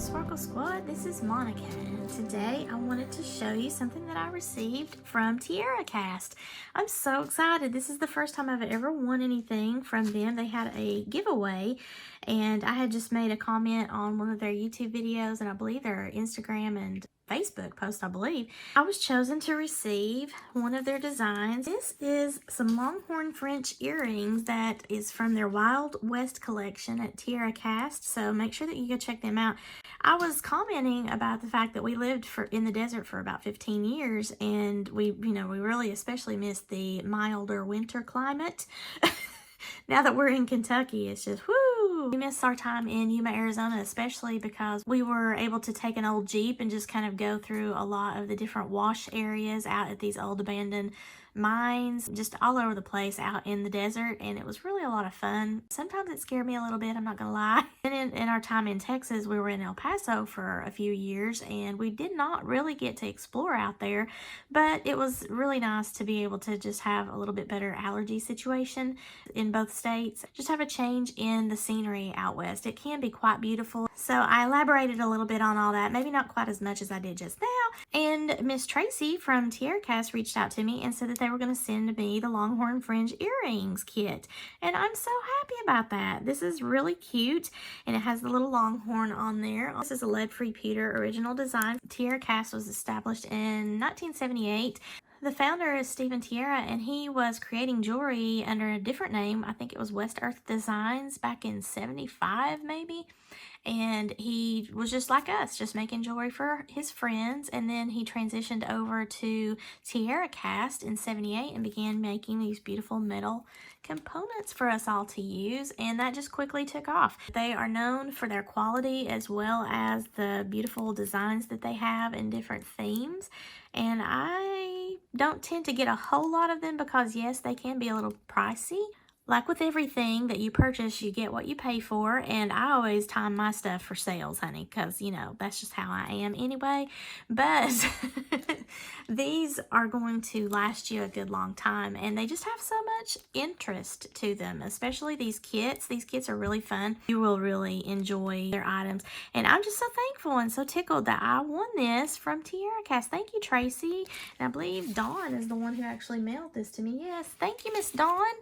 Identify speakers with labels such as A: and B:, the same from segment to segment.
A: Sparkle Squad, this is Monica, and today I wanted to show you something that I received from TierraCast. I'm so excited. This is the first time I've ever won anything from them. They had a giveaway, and I had just made a comment on one of their YouTube videos, and I believe their Instagram and Facebook post, I believe. I was chosen to receive one of their designs. This is some Longhorn Fringe earrings that is from their Wild West collection at TierraCast, so make sure that you go check them out. I was commenting about the fact that we lived in the desert for about 15 years, and we really especially missed the milder winter climate. Now that we're in Kentucky, it's just whoo! We miss our time in Yuma, Arizona, especially because we were able to take an old Jeep and just kind of go through a lot of the different wash areas out at these old abandoned mines, just all over the place out in the desert, and it was really a lot of fun. Sometimes it scared me a little bit, I'm not gonna lie. And in our time in Texas, we were in El Paso for a few years, and we did not really get to explore out there, but it was really nice to be able to just have a little bit better allergy situation in both states. Just have a change in the scenery out west. It can be quite beautiful. So I elaborated a little bit on all that, maybe not quite as much as I did just now. And Miss Tracy from TierraCast reached out to me and said that they were going to send me the Longhorn Fringe earrings kit. And I'm so happy about that. This is really cute, and it has the little longhorn on there. This is a lead-free pewter original design. TierraCast was established in 1978. The founder is Stephen Tierra, and he was creating jewelry under a different name. I think it was West Earth Designs back in 75 maybe. And he was just like us, just making jewelry for his friends. And then he transitioned over to TierraCast in 78 and began making these beautiful metal components for us all to use. And that just quickly took off. They are known for their quality as well as the beautiful designs that they have in different themes. And I don't tend to get a whole lot of them because, yes, they can be a little pricey. Like with everything that you purchase, you get what you pay for, and I always time my stuff for sales, honey, because, you know, that's just how I am anyway. But these are going to last you a good long time, and they just have so much interest to them, especially these kits. These kits are really fun. You will really enjoy their items, and I'm just so thankful and so tickled that I won this from TierraCast. Thank you, Tracy. And I believe Dawn is the one who actually mailed this to me. Yes, thank you, Miss Dawn.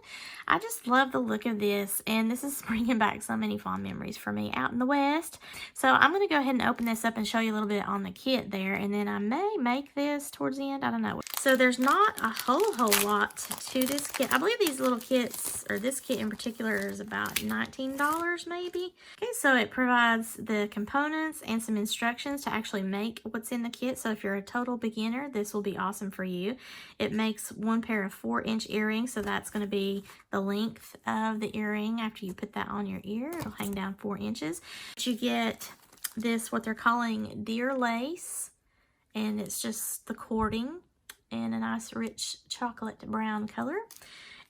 A: I just love the look of this, and this is bringing back so many fond memories for me out in the West. So I'm going to go ahead and open this up and show you a little bit on the kit there, and then I may make this towards the end. I don't know. So there's not a whole lot to this kit. I believe these little kits, or this kit in particular, is about $19 maybe. Okay, so it provides the components and some instructions to actually make what's in the kit. So if you're a total beginner, this will be awesome for you. It makes one pair of 4-inch earrings, so that's going to be the length of the earring. After you put that on your ear, it'll hang down 4 inches. But you get this, what they're calling deer lace, and it's just the cording in a nice rich chocolate brown color.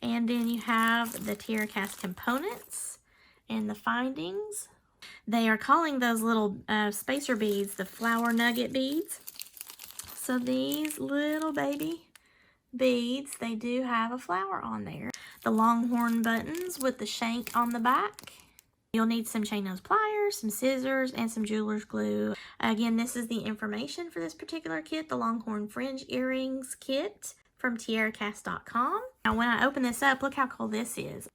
A: And then you have the TierraCast components and the findings. They are calling those little spacer beads the flower nugget beads. So these little baby beads, they do have a flower on there. The longhorn buttons with the shank on the back. You'll need some chain nose pliers, some scissors, and some jeweler's glue. Again, this is the information for this particular kit, the Longhorn Fringe Earrings Kit from TierraCast.com. Now, when I open this up, look how cool this is.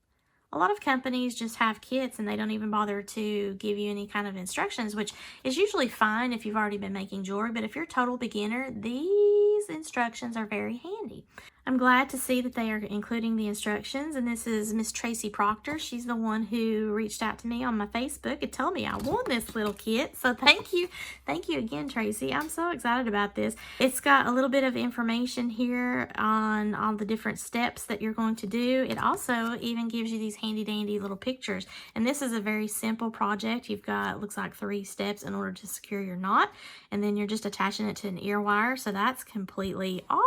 A: A lot of companies just have kits and they don't even bother to give you any kind of instructions, which is usually fine if you've already been making jewelry, but if you're a total beginner, these instructions are very handy. I'm glad to see that they are including the instructions, and this is Miss Tracy Proctor. She's the one who reached out to me on my Facebook and told me I won this little kit, so thank you again, Tracy. I'm so excited about this. It's got a little bit of information here on all the different steps that you're going to do. It also even gives you these handy dandy little pictures, and this is a very simple project. You've got, looks like 3 steps in order to secure your knot, and then you're just attaching it to an ear wire, so that's completely awesome.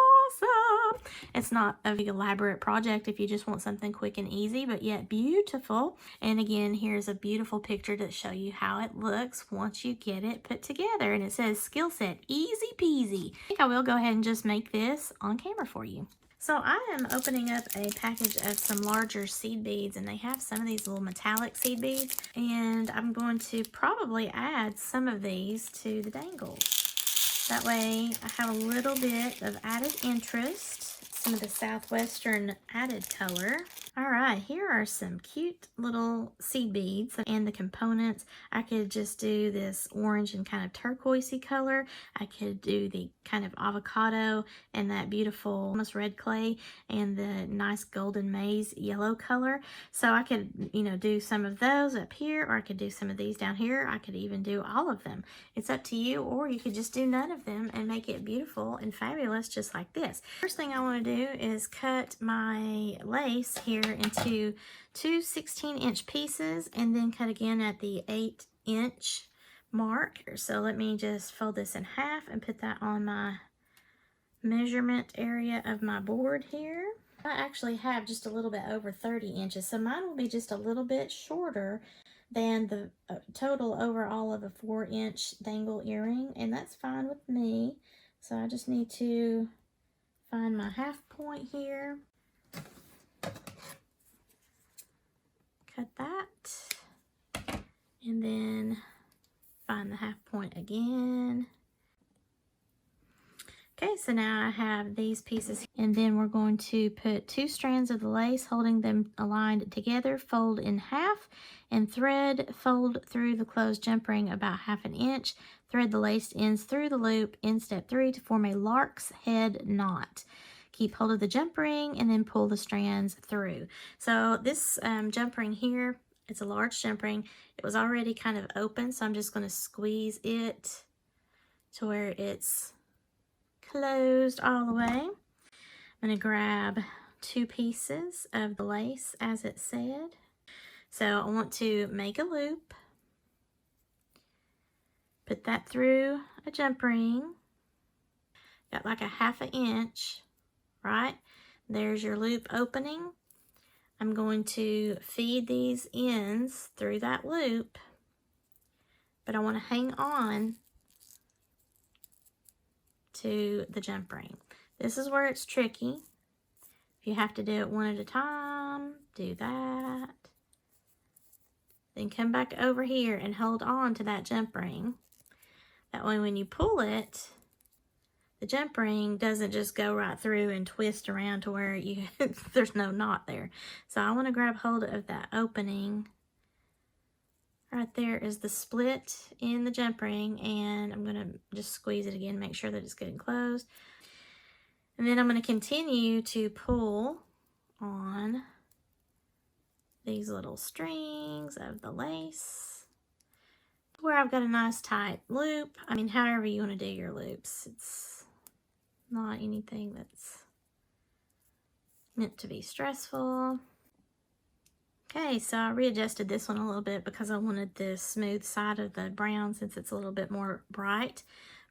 A: It's not a big elaborate project if you just want something quick and easy, but yet beautiful. And again, here's a beautiful picture to show you how it looks once you get it put together. And it says skill set easy peasy. I think I will go ahead and just make this on camera for you. So I am opening up a package of some larger seed beads, and they have some of these little metallic seed beads, and I'm going to probably add some of these to the dangles. That way I have a little bit of added interest, some of the Southwestern added color. All right, here are some cute little seed beads and the components. I could just do this orange and kind of turquoisey color. I could do the kind of avocado and that beautiful almost red clay and the nice golden maize yellow color. So I could, you know, do some of those up here, or I could do some of these down here. I could even do all of them. It's up to you, or you could just do none of them and make it beautiful and fabulous just like this. First thing I want to do is cut my lace here into two 16-inch pieces and then cut again at the 8-inch mark. So let me just fold this in half and put that on my measurement area of my board here. I actually have just a little bit over 30 inches, so mine will be just a little bit shorter than the total overall of a 4-inch dangle earring, and that's fine with me. So I just need to find my half point here. Cut that, and then find the half point again. Okay, so now I have these pieces, and then we're going to put 2 strands of the lace, holding them aligned together, fold in half, and thread, fold through the closed jump ring about 1/2 inch, thread the laced ends through the loop in step 3 to form a lark's head knot. Keep hold of the jump ring and then pull the strands through. So this jump ring here, it's a large jump ring. It was already kind of open, so I'm just going to squeeze it to where it's closed all the way. I'm going to grab 2 pieces of the lace as it said. So I want to make a loop, put that through a jump ring, got like a 1/2 inch, right? There's your loop opening. I'm going to feed these ends through that loop, but I want to hang on to the jump ring. This is where it's tricky. If you have to do it one at a time, do that. Then come back over here and hold on to that jump ring. That way when you pull it, the jump ring doesn't just go right through and twist around to where you there's no knot there. So I want to grab hold of that opening. Right there is the split in the jump ring, and I'm going to just squeeze it again, make sure that it's good and closed. And then I'm going to continue to pull on these little strings of the lace where I've got a nice tight loop. I mean, however you want to do your loops. It's not anything that's meant to be stressful. Okay, so I readjusted this one a little bit because I wanted the smooth side of the brown, since it's a little bit more bright,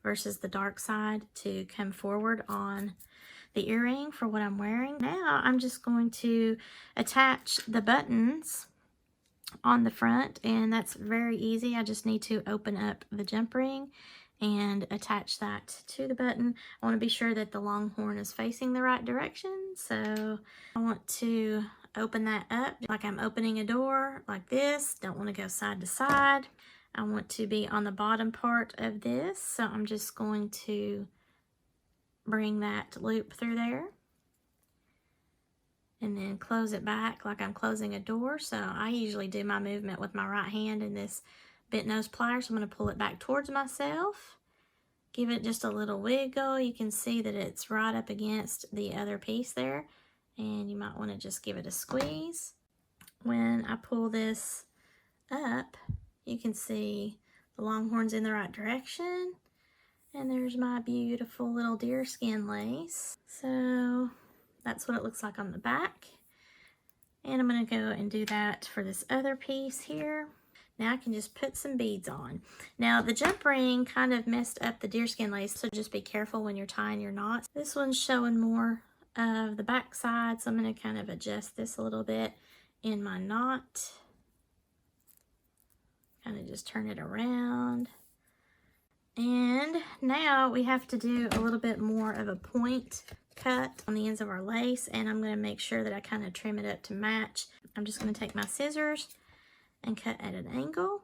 A: versus the dark side, to come forward on the earring for what I'm wearing. Now I'm just going to attach the buttons on the front, and that's very easy. I just need to open up the jump ring and attach that to the button. I want to be sure that the Longhorn is facing the right direction, so I want to open that up like I'm opening a door like this. Don't want to go side to side. I want to be on the bottom part of this, so I'm just going to bring that loop through there and then close it back like I'm closing a door. So I usually do my movement with my right hand in this bent nose plier, so I'm going to pull it back towards myself, give it just a little wiggle. You can see that it's right up against the other piece there, and you might want to just give it a squeeze. When I pull this up, you can see the Longhorn's in the right direction, and there's my beautiful little deerskin lace. So that's what it looks like on the back, and I'm going to go and do that for this other piece here. Now I can just put some beads on. Now the jump ring kind of messed up the deerskin lace, so just be careful when you're tying your knots. This one's showing more of the back side, so I'm going to kind of adjust this a little bit in my knot. Kind of just turn it around. And now we have to do a little bit more of a point cut on the ends of our lace, and I'm going to make sure that I kind of trim it up to match. I'm just going to take my scissors and cut at an angle,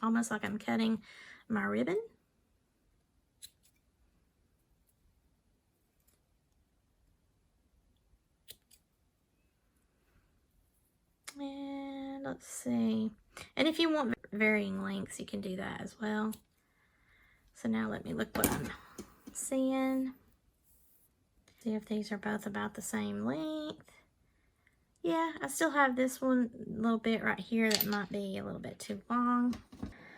A: almost like I'm cutting my ribbon. And let's see. And if you want varying lengths, you can do that as well. So now let me look what I'm seeing. See if these are both about the same length. Yeah, I still have this one a little bit right here that might be a little bit too long.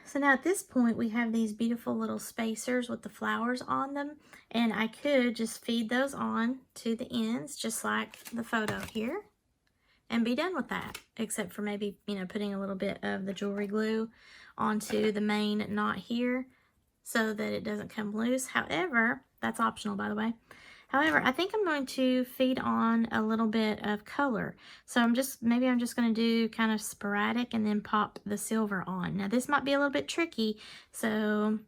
A: So now at this point, we have these beautiful little spacers with the flowers on them. And I could just feed those on to the ends, just like the photo here, and be done with that, except for maybe, you know, putting a little bit of the jewelry glue onto the main knot here so that it doesn't come loose. However, that's optional, by the way. However, I think I'm going to feed on a little bit of color. So maybe I'm just going to do kind of sporadic and then pop the silver on. Now this might be a little bit tricky, so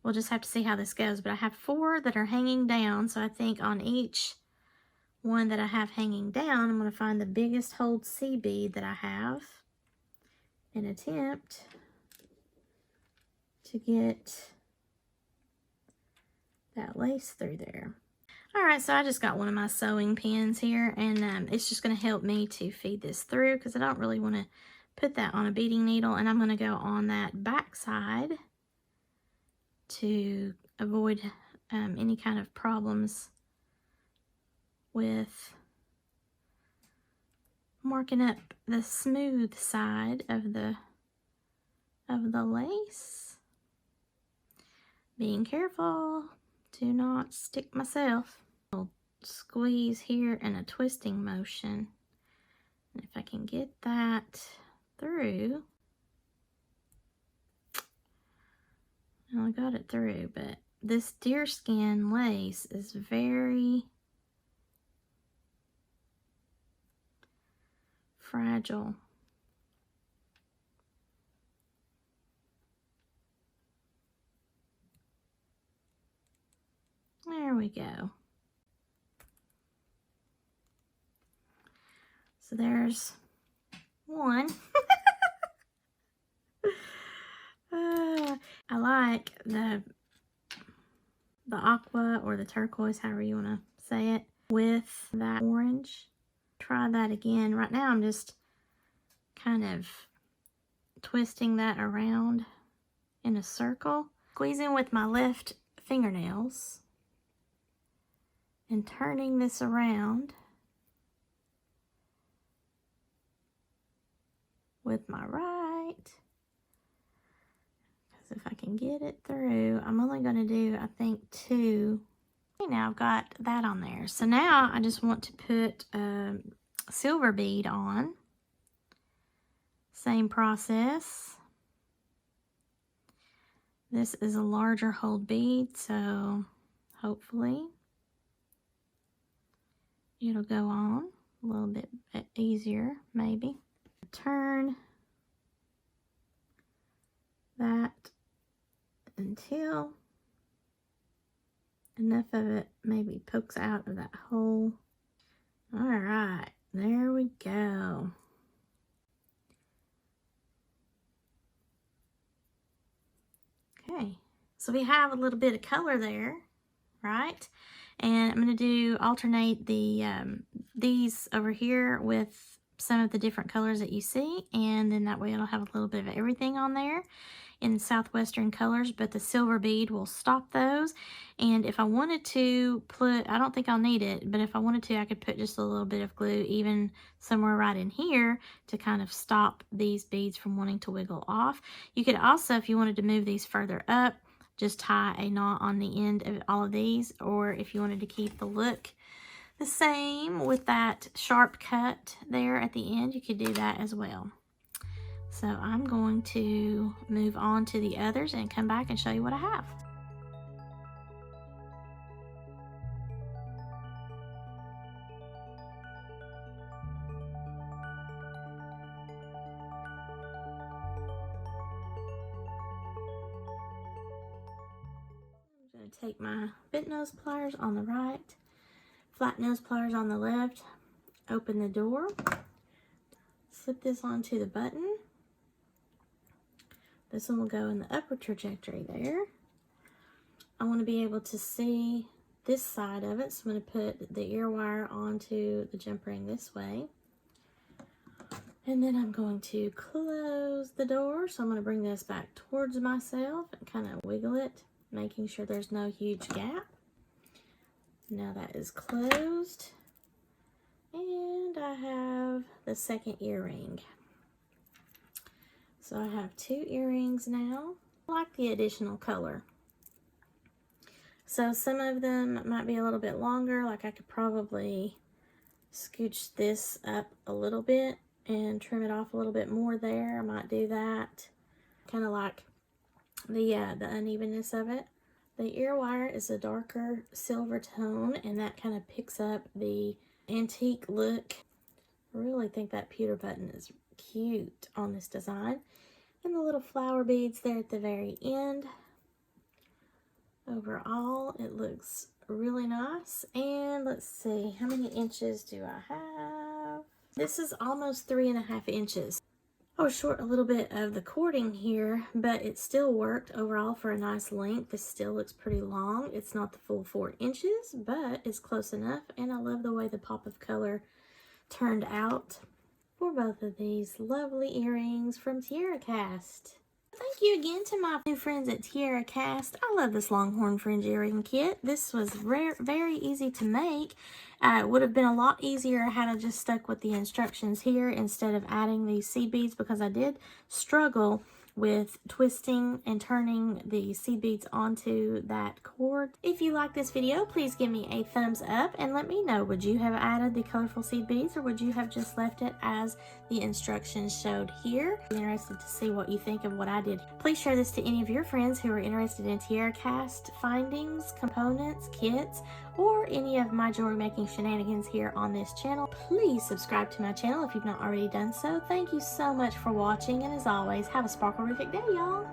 A: we'll just have to see how this goes. But I have 4 that are hanging down, so I think on each one that I have hanging down, I'm going to find the biggest hold C bead that I have and attempt to get that lace through there. Alright, so I just got one of my sewing pins here, and it's just going to help me to feed this through because I don't really want to put that on a beading needle, and I'm going to go on that back side to avoid any kind of problems with marking up the smooth side of the lace. Being careful to not stick myself. I'll squeeze here in a twisting motion. And if I can get that through, I only got it through, but this deerskin lace is very fragile. There we go. So there's one. I like the aqua or the turquoise, however you want to say it, with that orange. Try that again. Right now I'm just kind of twisting that around in a circle, squeezing with my left fingernails and turning this around with my right, because if I can get it through, I'm only going to do, I think, 2. Okay, now I've got that on there. So now I just want to put a silver bead on. Same process. This is a larger hold bead, so hopefully it'll go on a little bit easier, maybe. Turn that until enough of it maybe pokes out of that hole. All right, there we go. Okay, so we have a little bit of color there, right? And I'm going to alternate these over here with some of the different colors that you see, and then that way it'll have a little bit of everything on there in southwestern colors, but the silver bead will stop those. And if I wanted to put, I don't think I'll need it, but if I wanted to, I could put just a little bit of glue even somewhere right in here to kind of stop these beads from wanting to wiggle off. You could also, if you wanted to move these further up, just tie a knot on the end of all of these, or if you wanted to keep the look the same with that sharp cut there at the end, you could do that as well. So I'm going to move on to the others and come back and show you what I have. I'm going to take my bent nose pliers on the right Flat nose pliers on the left. Open the door. Slip this onto the button. This one will go in the upper trajectory there. I want to be able to see this side of it, so I'm going to put the ear wire onto the jump ring this way. And then I'm going to close the door. So I'm going to bring this back towards myself and kind of wiggle it, making sure there's no huge gap. Now that is closed. And I have the second earring. So I have 2 earrings now. I like the additional color. So some of them might be a little bit longer, like I could probably scooch this up a little bit and trim it off a little bit more there. I might do that. Kind of like the unevenness of it. The ear wire is a darker silver tone, and that kind of picks up the antique look. I really think that pewter button is cute on this design. And the little flower beads there at the very end. Overall, it looks really nice. And let's see, how many inches do I have? This is almost 3.5 inches. I was short a little bit of the cording here, but it still worked overall for a nice length. This still looks pretty long. It's not the full 4 inches, but it's close enough. And I love the way the pop of color turned out for both of these lovely earrings from TierraCast. Thank you again to my new friends at TierraCast. I love this Longhorn Fringe earring kit. This was very easy to make. It would have been a lot easier had I just stuck with the instructions here instead of adding these seed beads, because I did struggle with twisting and turning the seed beads onto that cord. If you like this video, please give me a thumbs up and let me know, would you have added the colorful seed beads, or would you have just left it as the instructions showed here? I'm interested to see what you think of what I did. Please share this to any of your friends who are interested in TierraCast findings, components, kits, or any of my jewelry making shenanigans here on this channel. Please subscribe to my channel if you've not already done so. Thank you so much for watching, and as always, have a sparkle-rific day, y'all.